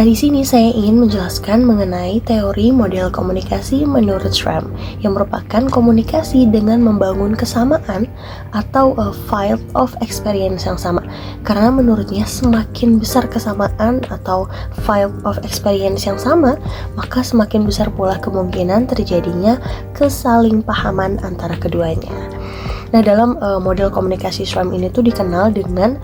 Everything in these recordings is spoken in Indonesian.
Nah, di sini saya ingin menjelaskan mengenai teori model komunikasi menurut Schramm yang merupakan komunikasi dengan membangun kesamaan atau a field of experience yang sama. Karena menurutnya semakin besar kesamaan atau field of experience yang sama, maka semakin besar pula kemungkinan terjadinya kesalingpahaman antara keduanya. Nah, dalam model komunikasi Schramm ini tuh dikenal dengan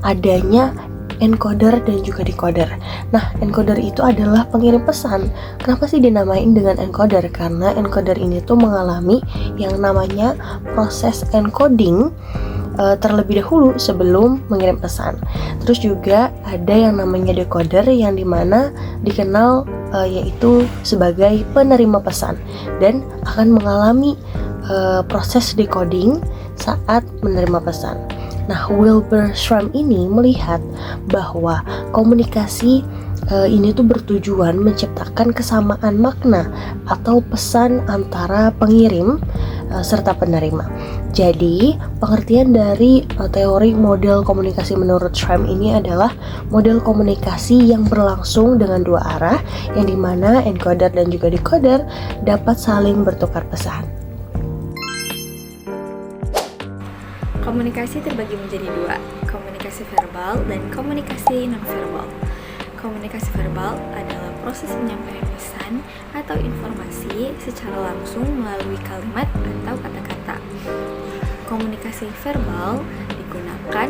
adanya encoder dan juga decoder. Nah, encoder itu adalah pengirim pesan. Kenapa sih dinamain dengan encoder? Karena encoder ini tuh mengalami yang namanya proses encoding terlebih dahulu sebelum mengirim pesan. Terus juga ada yang namanya decoder yang dimana dikenal yaitu sebagai penerima pesan dan akan mengalami proses decoding saat menerima pesan. Nah, Wilbur Schramm ini melihat bahwa komunikasi ini tuh bertujuan menciptakan kesamaan makna atau pesan antara pengirim serta penerima. Jadi, pengertian dari teori model komunikasi menurut Schramm ini adalah model komunikasi yang berlangsung dengan dua arah, yang dimana encoder dan juga decoder dapat saling bertukar pesan. Komunikasi terbagi menjadi dua, komunikasi verbal dan komunikasi nonverbal. Komunikasi verbal adalah proses penyampaian pesan atau informasi secara langsung melalui kalimat atau kata-kata. Komunikasi verbal digunakan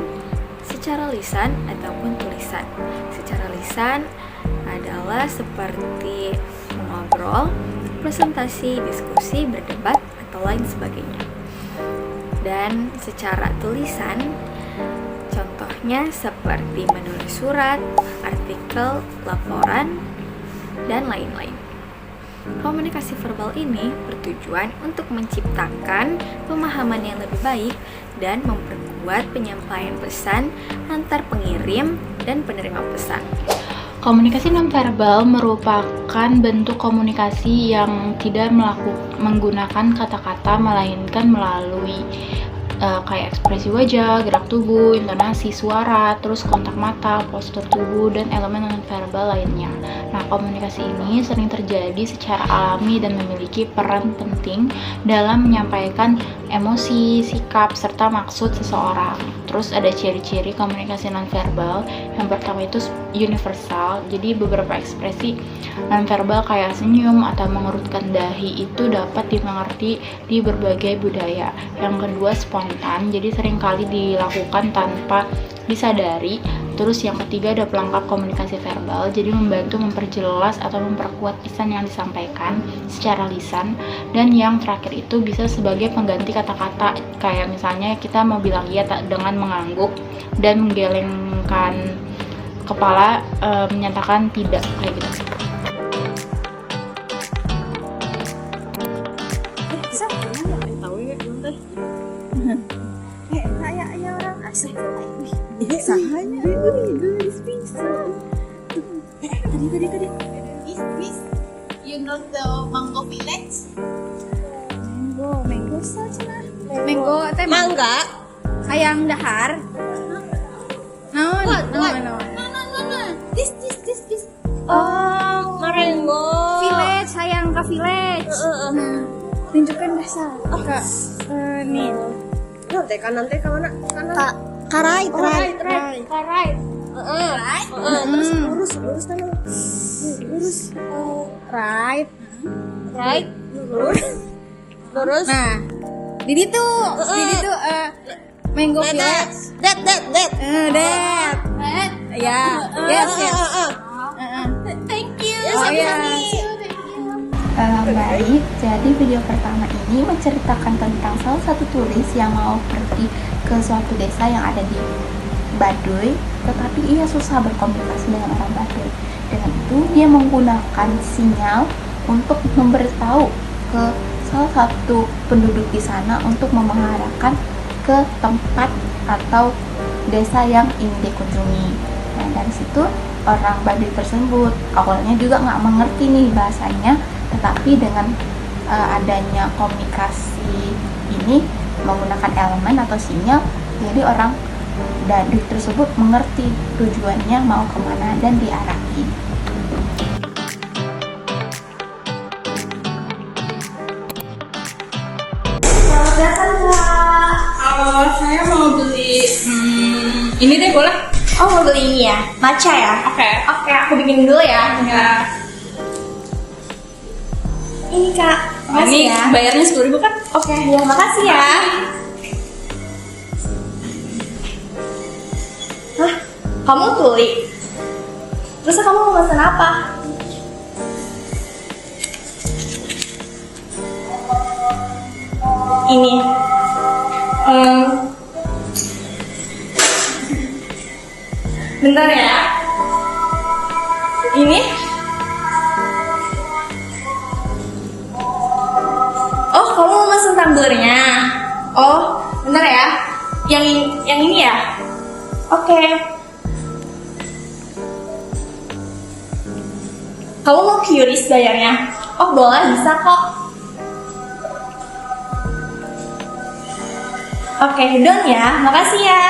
secara lisan ataupun tulisan. Secara lisan adalah seperti mengobrol, presentasi, diskusi, berdebat, atau lain sebagainya. Dan secara tulisan, contohnya seperti menulis surat, artikel, laporan, dan lain-lain. Komunikasi verbal ini bertujuan untuk menciptakan pemahaman yang lebih baik dan memperkuat penyampaian pesan antar pengirim dan penerima pesan. Komunikasi nonverbal merupakan bentuk komunikasi yang tidak menggunakan kata-kata melainkan melalui kayak ekspresi wajah, gerak tubuh, intonasi suara, terus kontak mata, postur tubuh, dan elemen nonverbal lainnya. Nah, komunikasi ini sering terjadi secara alami dan memiliki peran penting dalam menyampaikan emosi, sikap, serta maksud seseorang. Terus ada ciri-ciri komunikasi nonverbal. Yang pertama itu universal, jadi beberapa ekspresi nonverbal kayak senyum atau mengerutkan dahi itu dapat dimengerti di berbagai budaya. Yang kedua spontan, jadi seringkali dilakukan tanpa disadari. Terus yang ketiga ada pelengkap komunikasi verbal, jadi membantu memperjelas atau memperkuat pesan yang disampaikan secara lisan. Dan yang terakhir itu bisa sebagai pengganti kata-kata, kayak misalnya kita mau bilang iya dengan mengangguk dan menggelengkan kepala, menyatakan tidak, kayak gitu. Kayaknya orang asing sahanya guys bisa tadi is you know the mango village mango saja mango teh mangga hayang dahar no this oh marengo village hayang ke village tunjukkan bahasa nih kanan teh kemana kanan Karait. Terus lurus tanah. Right. Lurus. Nah, di situ Mango Village. That. Ya. Yes. Thank you. Baik, jadi video pertama ini menceritakan tentang salah satu turis yang mau pergi ke suatu desa yang ada di Baduy, tetapi ia susah berkomunikasi dengan orang Baduy. Dengan itu, dia menggunakan sinyal untuk memberitahu ke salah satu penduduk di sana untuk mengarahkan ke tempat atau desa yang ingin dikunjungi. Nah, dari situ orang Baduy tersebut awalnya juga nggak mengerti nih bahasanya, tetapi dengan adanya komunikasi ini menggunakan elemen atau sinyal, jadi orang Baduy tersebut mengerti tujuannya mau kemana dan diarahi. Ini deh boleh? Oh, mau beli ini ya? Matcha ya? Oke. Oke, aku bikin dulu ya. Ya. Ini Kak, Ini makasih ya. bayarnya 10.000 kan? Oke, ya makasih ya. Hah? Kamu tuli? Terus kamu mau pesan apa? Ini. Bentar ya. Ini? Oh, kamu mau pesen tumblernya? Oh, bentar ya. Yang ini ya? Oke. Kamu mau QRIS bayarnya? Oh, boleh, bisa kok. Oke, done ya. Makasih ya.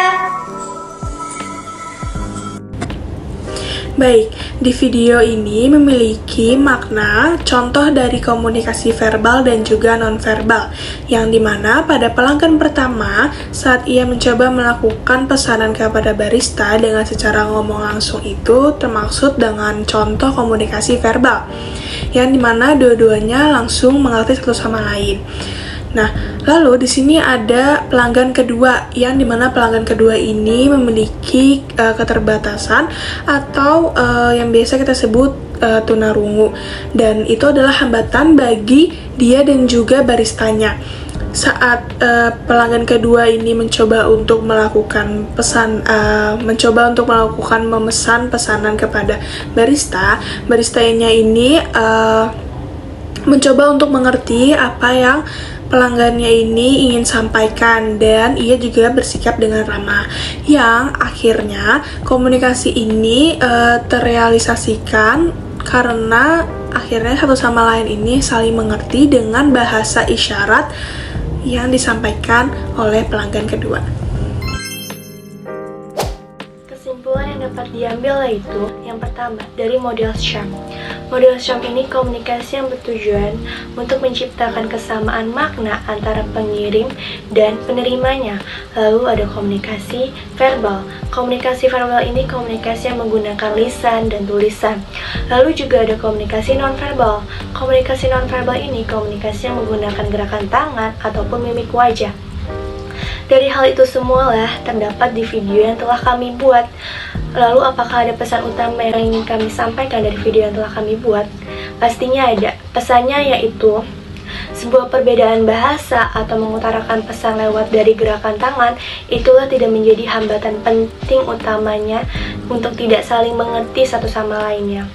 Baik, di video ini memiliki makna contoh dari komunikasi verbal dan juga nonverbal, yang dimana pada pelanggan pertama saat ia mencoba melakukan pesanan kepada barista dengan secara ngomong langsung itu termaksud dengan contoh komunikasi verbal, yang dimana dua-duanya langsung mengerti satu sama lain. Nah, lalu di sini ada pelanggan kedua, yang dimana pelanggan kedua ini memiliki keterbatasan atau yang biasa kita sebut tunarungu, dan itu adalah hambatan bagi dia dan juga baristanya. Saat pelanggan kedua ini mencoba untuk melakukan memesan pesanan kepada baristanya ini mencoba untuk mengerti apa yang pelanggannya ini ingin sampaikan, dan ia juga bersikap dengan ramah, yang akhirnya komunikasi ini terrealisasikan karena akhirnya satu sama lain ini saling mengerti dengan bahasa isyarat yang disampaikan oleh pelanggan kedua. Kesimpulan yang dapat diambil yaitu yang pertama, dari model SHARP. Model SHARP ini komunikasi yang bertujuan untuk menciptakan kesamaan makna antara pengirim dan penerimanya. Lalu ada komunikasi verbal. Komunikasi verbal ini komunikasi yang menggunakan lisan dan tulisan. Lalu juga ada komunikasi nonverbal. Komunikasi nonverbal ini komunikasi yang menggunakan gerakan tangan ataupun mimik wajah. Dari hal itu semualah terdapat di video yang telah kami buat. Lalu apakah ada pesan utama yang ingin kami sampaikan dari video yang telah kami buat? Pastinya ada. Pesannya yaitu sebuah perbedaan bahasa atau mengutarakan pesan lewat dari gerakan tangan itulah tidak menjadi hambatan penting utamanya untuk tidak saling mengerti satu sama lainnya.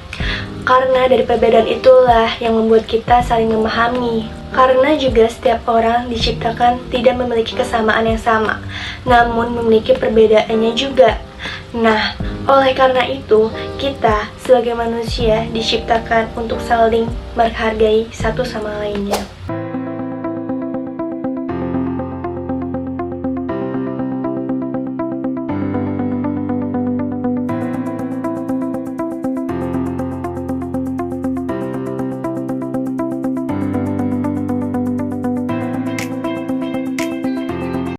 Karena dari perbedaan itulah yang membuat kita saling memahami. Karena juga setiap orang diciptakan tidak memiliki kesamaan yang sama, namun memiliki perbedaannya juga. Nah, oleh karena itu, kita sebagai manusia diciptakan untuk saling menghargai satu sama lainnya.